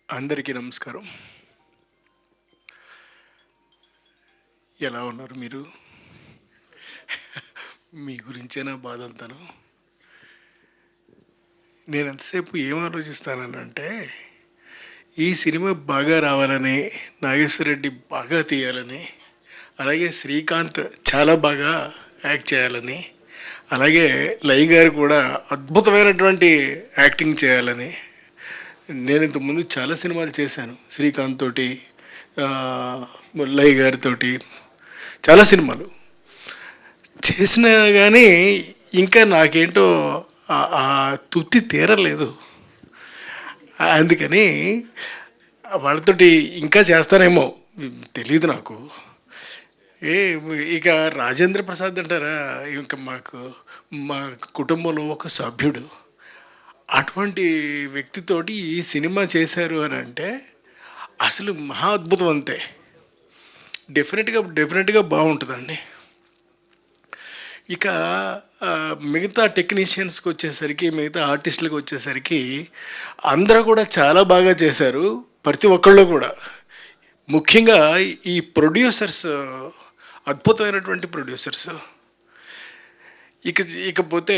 అందరికీ నమస్కారం. ఎలా ఉన్నారు మీరు? మీ గురించే నా బాధంతాను. నేను ఎంతసేపు ఏం ఆలోచిస్తాననంటే, ఈ సినిమా బాగా రావాలని, నాగేశ్వర రెడ్డి బాగా తీయాలని, అలాగే శ్రీకాంత్ చాలా బాగా యాక్ట్ చేయాలని, అలాగే లై గారు కూడా అద్భుతమైనటువంటి యాక్టింగ్ చేయాలని. నేను ఇంతకుముందు చాలా సినిమాలు చేశాను. శ్రీకాంత్ తోటి, లై గారితోటి చాలా సినిమాలు చేసినా కానీ ఇంకా నాకేంటో ఆ తృప్తి తీరలేదు. అందుకని వాళ్ళతోటి ఇంకా చేస్తానేమో, తెలీదు నాకు. ఏ ఇక రాజేంద్ర ప్రసాద్ అంటారా, ఇంకా మా కుటుంబంలో ఒక సభ్యుడు. అటువంటి వ్యక్తితోటి ఈ సినిమా చేశారు అని అంటే అసలు మహా అద్భుతం అంతే. డెఫినెట్గా బాగుంటుందండి. ఇక మిగతా టెక్నీషియన్స్కి వచ్చేసరికి, మిగతా ఆర్టిస్టులకు వచ్చేసరికి అందరూ కూడా చాలా బాగా చేశారు, ప్రతి ఒక్కళ్ళు కూడా. ముఖ్యంగా ఈ ప్రొడ్యూసర్స్ అద్భుతమైనటువంటి ప్రొడ్యూసర్స్. ఇక ఇకపోతే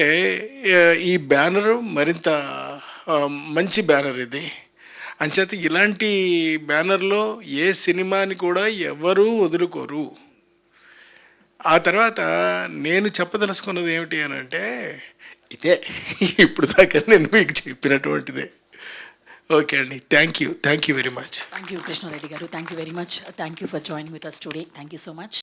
ఈ బ్యానరు మరింత మంచి బ్యానర్ ఇది. అంచేత ఇలాంటి బ్యానర్లో ఏ సినిమాని కూడా ఎవరూ వదులుకోరు. ఆ తర్వాత నేను చెప్పదలుచుకున్నది ఏమిటి అని అంటే ఇదే. ఇప్పుడు దాకా నేను మీకు చెప్పినటువంటిదే. ఓకే అండి, thank you very much. Thank you, Krishna Reddy garu. Thank you very much. Thank you for joining with us today. Thank you so much.